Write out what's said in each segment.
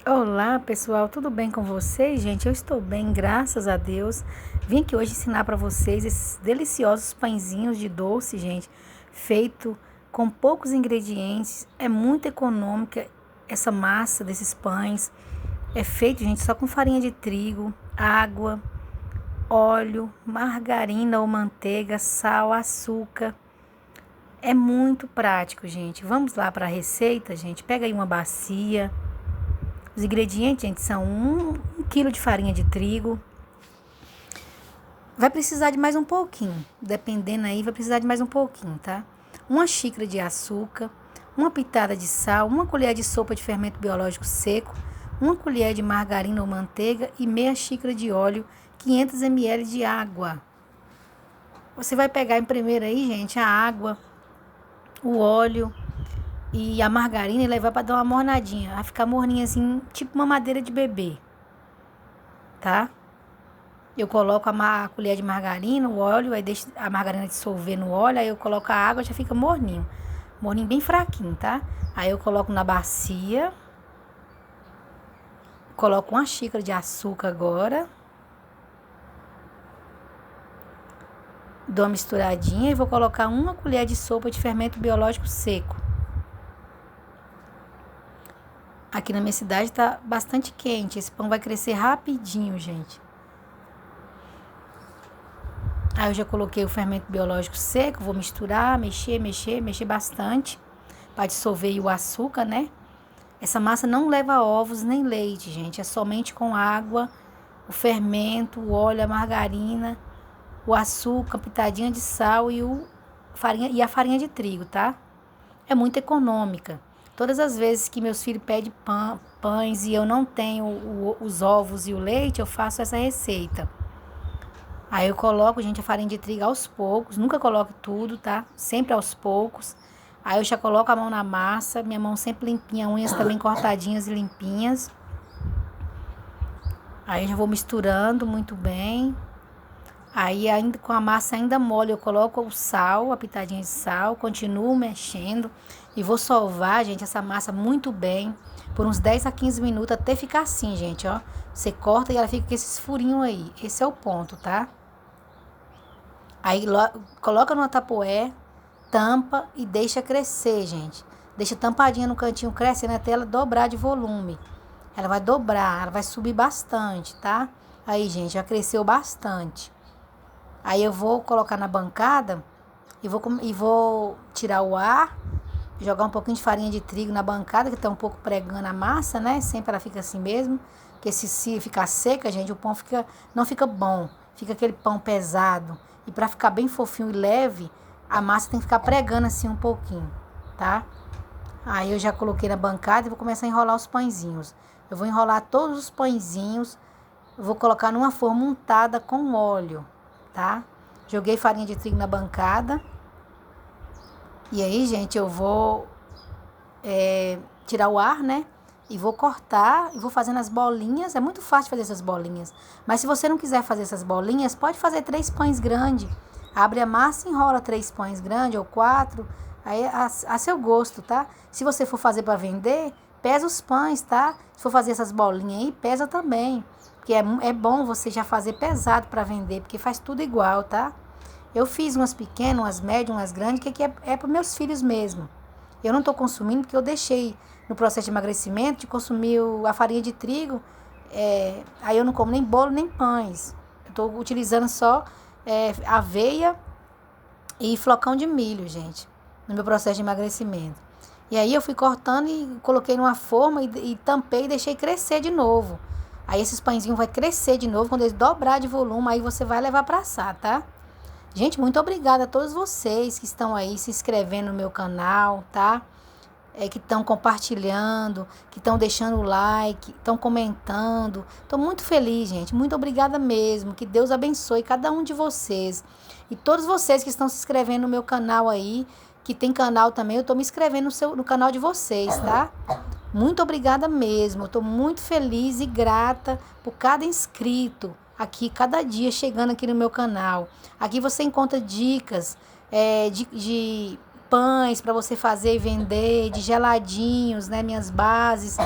Olá, pessoal, tudo bem com vocês, gente? Eu estou bem, graças a Deus. Vim aqui hoje ensinar para vocês esses deliciosos pãezinhos de doce, gente, feito com poucos ingredientes. É muito econômica essa massa desses pães. É feito, gente, só com farinha de trigo, água, óleo, margarina ou manteiga, sal, açúcar. É muito prático, gente. Vamos lá para a receita, gente. Pega aí uma bacia. Os ingredientes, gente, são um quilo de farinha de trigo. Vai precisar de mais um pouquinho, dependendo aí, vai precisar de mais um pouquinho, tá? Uma xícara de açúcar, uma pitada de sal, uma colher de sopa de fermento biológico seco, uma colher de margarina ou manteiga e meia xícara de óleo, 500 ml de água. Você vai pegar em primeiro aí, gente, a água, o óleo e a margarina e levar para dar uma mornadinha. Vai ficar morninha assim, tipo uma madeira de bebê, tá? Eu coloco a colher de margarina, o óleo, aí deixo a margarina dissolver no óleo, aí eu coloco a água, já fica morninho. Morninho bem fraquinho, tá? Aí eu coloco na bacia, coloco uma xícara de açúcar agora, dou uma misturadinha e vou colocar uma colher de sopa de fermento biológico seco. Aqui na minha cidade tá bastante quente, esse pão vai crescer rapidinho, gente. Aí eu já coloquei o fermento biológico seco, vou misturar, mexer bastante para dissolver o açúcar, né? Essa massa não leva ovos nem leite, gente, é somente com água, o fermento, o óleo, a margarina, o açúcar, pitadinha de sal e a farinha de trigo, tá? É muito econômica. Todas as vezes que meus filhos pedem pães e eu não tenho os ovos e o leite, eu faço essa receita. Aí eu coloco, gente, a farinha de trigo aos poucos, nunca coloco tudo, tá? Sempre aos poucos. Aí eu já coloco a mão na massa, minha mão sempre limpinha, unhas também cortadinhas e limpinhas. Aí eu já vou misturando muito bem. Aí ainda com a massa ainda mole, eu coloco o sal, a pitadinha de sal, continuo mexendo e vou sovar, gente, essa massa muito bem por uns 10 a 15 minutos até ficar assim, gente, ó. Você corta e ela fica com esses furinhos aí. Esse é o ponto, tá? Aí coloca numa tapoé, tampa e deixa crescer, gente. Deixa tampadinha no cantinho crescendo até ela dobrar de volume. Ela vai dobrar, ela vai subir bastante, tá? Aí, gente, já cresceu bastante. Aí eu vou colocar na bancada e vou tirar o ar, jogar um pouquinho de farinha de trigo na bancada, que tá um pouco pregando a massa, né? Sempre ela fica assim mesmo. Porque se ficar seca, gente, o pão não fica bom. Fica aquele pão pesado. E para ficar bem fofinho e leve, a massa tem que ficar pregando assim um pouquinho, tá? Aí eu já coloquei na bancada e vou começar a enrolar os pãezinhos. Eu vou enrolar todos os pãezinhos, vou colocar numa forma untada com óleo, tá? Joguei farinha de trigo na bancada. E aí, gente, eu vou tirar o ar, né? E vou cortar e vou fazendo as bolinhas. É muito fácil fazer essas bolinhas. Mas se você não quiser fazer essas bolinhas, pode fazer 3 pães grandes. Abre a massa e enrola 3 pães grandes ou 4. Aí a seu gosto, tá? Se você for fazer para vender, pesa os pães, tá? Se for fazer essas bolinhas aí, pesa também. Porque é bom você já fazer pesado para vender, porque faz tudo igual, tá? Eu fiz umas pequenas, umas médias, umas grandes, que é para meus filhos mesmo. Eu não estou consumindo porque eu deixei no processo de emagrecimento de consumir a farinha de trigo. Aí eu não como nem bolo nem pães. Eu estou utilizando só aveia e flocão de milho, gente, no meu processo de emagrecimento. E aí eu fui cortando e coloquei numa forma e tampei e deixei crescer de novo. Aí esses pãezinhos vai crescer de novo, quando eles dobrar de volume, aí você vai levar para assar, tá? Gente, muito obrigada a todos vocês que estão aí se inscrevendo no meu canal, tá? Que estão compartilhando, que estão deixando o like, estão comentando. Estou muito feliz, gente. Muito obrigada mesmo. Que Deus abençoe cada um de vocês. E todos vocês que estão se inscrevendo no meu canal aí, que tem canal também, eu estou me inscrevendo no canal de vocês, tá? Muito obrigada mesmo. Eu estou muito feliz e grata por cada inscrito aqui, cada dia chegando aqui no meu canal. Aqui você encontra dicas de pães para você fazer e vender, de geladinhos, né? Minhas bases,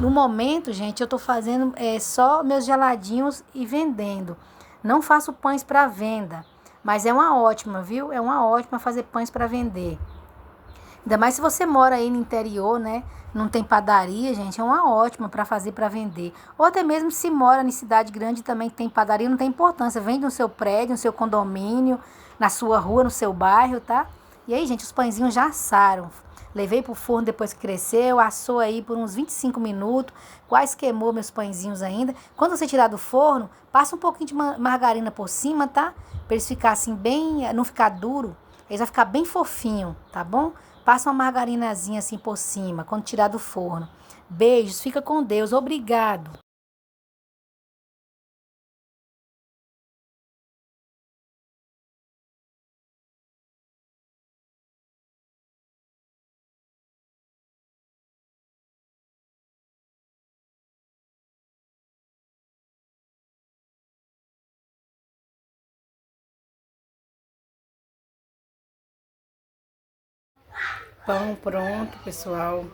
No momento, gente, eu tô fazendo só meus geladinhos e vendendo. Não faço pães para venda, mas é uma ótima, viu? É uma ótima fazer pães para vender. Ainda mais se você mora aí no interior, né? Não tem padaria, gente, é uma ótima para fazer para vender. Ou até mesmo se mora em cidade grande também tem padaria, não tem importância. Vende no seu prédio, no seu condomínio, na sua rua, no seu bairro, tá? E aí, gente, os pãezinhos já assaram. Levei pro forno depois que cresceu, assou aí por uns 25 minutos, quase queimou meus pãezinhos ainda. Quando você tirar do forno, passa um pouquinho de margarina por cima, tá? Pra eles ficar assim bem, não ficar duro, eles vão ficar bem fofinho, tá bom? Passa uma margarinazinha assim por cima, quando tirar do forno. Beijos, fica com Deus, obrigado. Pão pronto, pessoal.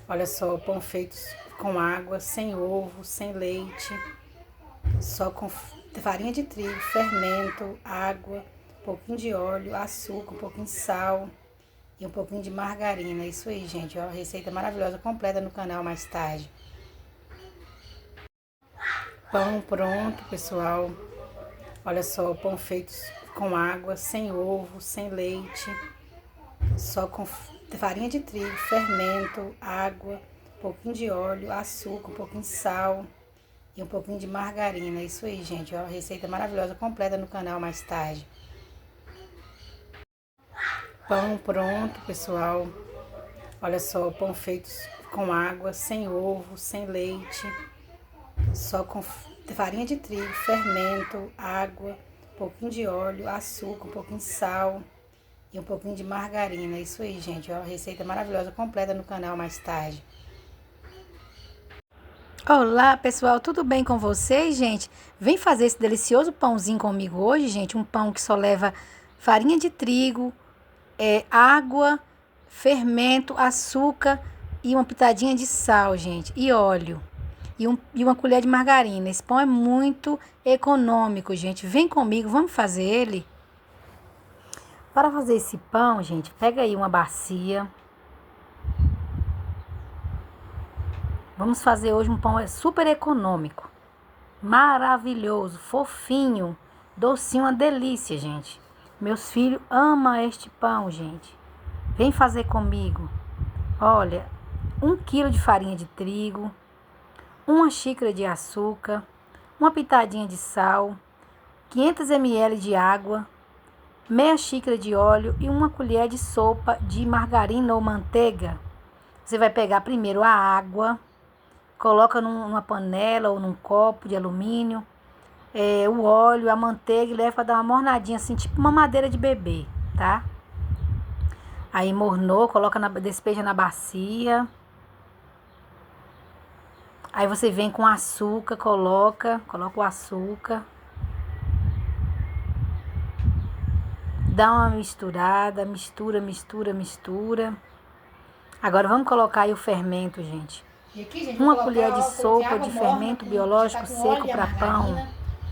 Olha só, pão feito com água, sem ovo, sem leite, só com farinha de trigo, fermento, água, um pouquinho de óleo, açúcar, um pouquinho de sal e um pouquinho de margarina. Isso aí, gente, ó, receita maravilhosa, completa no canal mais tarde. Pão pronto, pessoal. Olha só, pão feito com água, sem ovo, sem leite, só com farinha de trigo, fermento, água, um pouquinho de óleo, açúcar, um pouquinho de sal e um pouquinho de margarina. Isso aí, gente, ó, receita maravilhosa, completa no canal mais tarde. Pão pronto, pessoal. Olha só, pão feito com água, sem ovo, sem leite, só com farinha de trigo, fermento, água, um pouquinho de óleo, açúcar, um pouquinho de sal e um pouquinho de margarina. Isso aí, gente, ó, receita maravilhosa, completa no canal mais tarde. Olá, pessoal, tudo bem com vocês, gente? Vem fazer esse delicioso pãozinho comigo hoje, gente. Um pão que só leva farinha de trigo, água, fermento, açúcar e uma pitadinha de sal, gente, e óleo. E uma colher de margarina. Esse pão é muito econômico, gente. Vem comigo, vamos fazer ele. Para fazer esse pão, gente, pega aí uma bacia. Vamos fazer hoje um pão super econômico, maravilhoso, fofinho, docinho, uma delícia, gente. Meus filhos amam este pão, gente. Vem fazer comigo. Olha, 1 quilo de farinha de trigo, 1 xícara de açúcar, uma pitadinha de sal, 500 ml de água, meia xícara de óleo e uma colher de sopa de margarina ou manteiga. Você vai pegar primeiro a água, coloca numa panela ou num copo de alumínio, o óleo, a manteiga e leva para dar uma mornadinha assim, tipo uma madeira de bebê, tá? Aí mornou, despeja na bacia. Aí você vem com açúcar, coloca o açúcar. Dá uma misturada, mistura. Agora vamos colocar aí o fermento, gente. Aqui, gente, uma colher de sopa de fermento biológico seco para pão.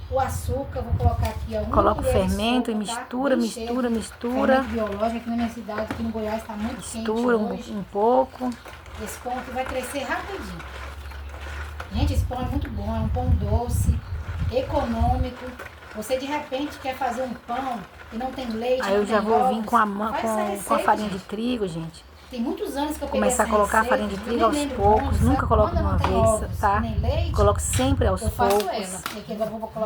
O açúcar, vou colocar aqui, ó. Coloca o fermento e mistura. Fermento biológico aqui na minha cidade, aqui no Goiás, tá muito mistura quente um pouco. Esse pão aqui vai crescer rapidinho. Gente, esse pão é muito bom, é um pão doce, econômico. Você de repente quer fazer um pão e não tem leite, aí eu já vou vir com a farinha de trigo, gente. Tem muitos anos que eu peguei começar a colocar a farinha de trigo aos poucos, nunca coloco de uma vez, tá? Coloco sempre aos poucos.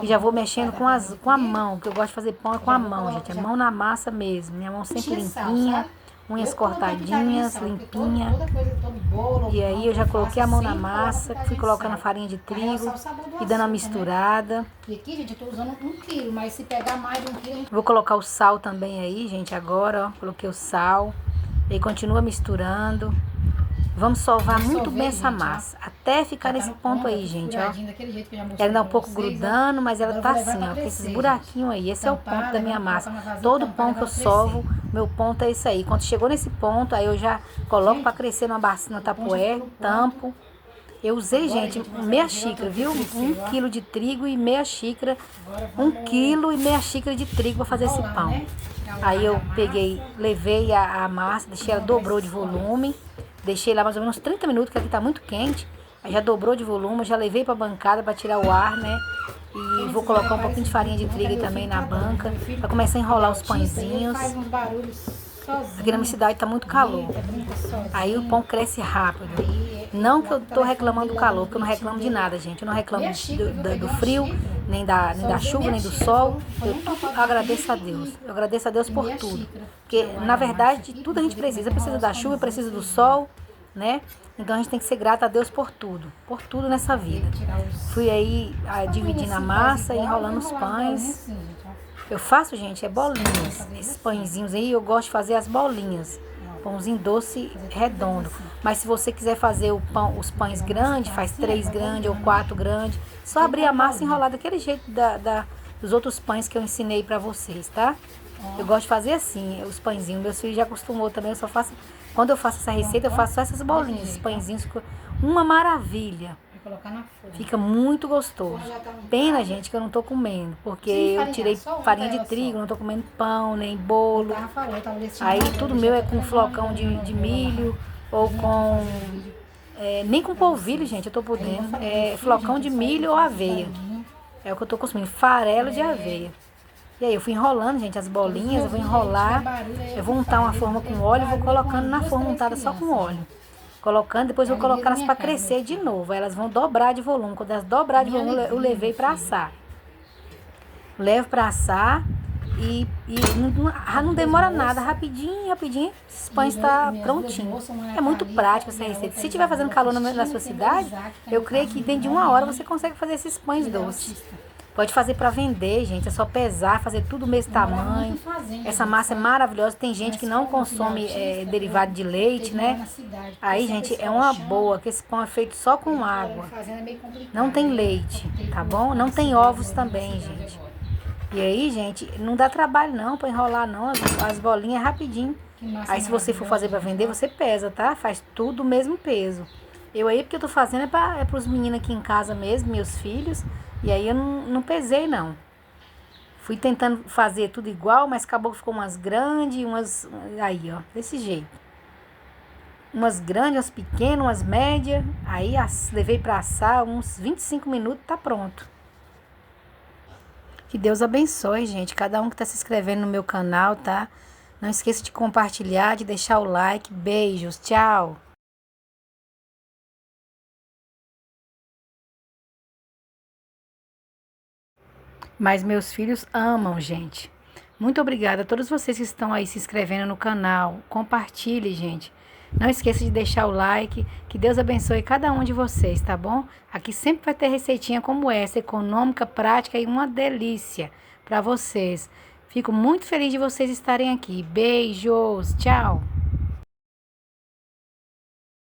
E já vou mexendo com a mão, que eu gosto de fazer pão com a mão, gente. É mão na massa mesmo. Minha mão sempre limpinha, unhas cortadinhas, limpinha. E aí eu já coloquei a mão na massa, fui colocando a farinha de trigo e dando uma misturada. E aqui, gente, eu tô usando 1 quilo, mas se pegar mais de 1 quilo... Vou colocar o sal também aí, gente, agora, ó. Coloquei o sal. E continua misturando. Vamos sovar muito bem essa massa. Até ficar nesse ponto aí, gente, ó. Ela ainda é um pouco grudando, mas ela tá assim, ó. Com esses buraquinhos aí. Esse é o ponto da minha massa. Todo pão que eu sovo, meu ponto é isso aí. Quando chegou nesse ponto, aí eu já coloco para crescer numa bacia, na tapoé, tampo. Eu usei, gente, meia xícara, viu? 1 quilo de trigo e meia xícara, 1 quilo e meia xícara de trigo para fazer esse pão. Aí eu peguei, levei a massa, deixei ela, dobrou de volume, deixei lá mais ou menos 30 minutos, que aqui tá muito quente. Aí já dobrou de volume, já levei pra bancada para tirar o ar, né? E vou colocar um pouquinho de farinha de trigo também na banca, para começar a enrolar os pãezinhos. Aqui na minha cidade tá muito calor. Aí o pão cresce rápido. Não que eu tô reclamando do calor, porque eu não reclamo de nada, gente. Eu não reclamo do frio, nem da chuva, nem do sol. Eu tudo agradeço a Deus. Eu agradeço a Deus por tudo. Porque, na verdade, tudo a gente precisa. Precisa da chuva, precisa do sol, né? Então a gente tem que ser grato a Deus por tudo nessa vida. Fui aí dividindo a massa, enrolando os pães. Eu faço, gente, bolinhas. Esses pãezinhos aí, eu gosto de fazer as bolinhas. Pãozinho doce redondo. Mas se você quiser fazer os pães grandes, faz 3 grandes ou 4 grandes. Só abrir a massa e enrolar daquele jeito dos outros pães que eu ensinei pra vocês, tá? Eu gosto de fazer assim, os pãezinhos. Meus filhos já acostumou também, eu só faço... Quando eu faço essa receita, eu faço só essas bolinhas, esses pãezinhos. Uma maravilha. Fica muito gostoso. Pena, gente, que eu não tô comendo, porque eu tirei farinha de trigo, não tô comendo pão, nem bolo. Aí tudo meu é com flocão de milho, ou com... nem com polvilho, gente, eu tô podendo. É flocão de milho ou aveia. É o que eu tô consumindo, farelo de aveia. E aí eu fui enrolando, gente, as bolinhas, eu vou enrolar, eu vou untar uma forma com óleo, vou colocando na forma untada só com óleo. Colocando, depois eu vou colocar elas para crescer de novo. Aí elas vão dobrar de volume. Quando elas dobrar de volume, eu levei para assar. Levo para assar e não demora nada. Rapidinho, esses pães estão prontinhos. É muito prático essa receita. Se estiver fazendo calor na sua cidade, eu creio que dentro de 1 hora você consegue fazer esses pães doces. Pode fazer para vender, gente. É só pesar, fazer tudo do mesmo tamanho. Essa massa é maravilhosa. Tem gente que não consome derivado de leite, né? Aí, gente, é uma boa, que esse pão é feito só com água. Não tem leite, tá bom? Não tem ovos também, gente. E aí, gente, não dá trabalho não para enrolar não. As bolinhas é rapidinho. Aí, se você for fazer para vender, você pesa, tá? Faz tudo o mesmo peso. Eu aí, porque eu tô fazendo é para os meninos aqui em casa mesmo, meus filhos. E aí eu não pesei, não. Fui tentando fazer tudo igual, mas acabou que ficou umas grandes, umas... Aí, ó, desse jeito. Umas grandes, umas pequenas, umas médias. Aí levei para assar, uns 25 minutos, tá pronto. Que Deus abençoe, gente. Cada um que tá se inscrevendo no meu canal, tá? Não esqueça de compartilhar, de deixar o like. Beijos, tchau. Mas meus filhos amam, gente. Muito obrigada a todos vocês que estão aí se inscrevendo no canal. Compartilhe, gente. Não esqueça de deixar o like. Que Deus abençoe cada um de vocês, tá bom? Aqui sempre vai ter receitinha como essa, econômica, prática e uma delícia para vocês. Fico muito feliz de vocês estarem aqui. Beijos, tchau.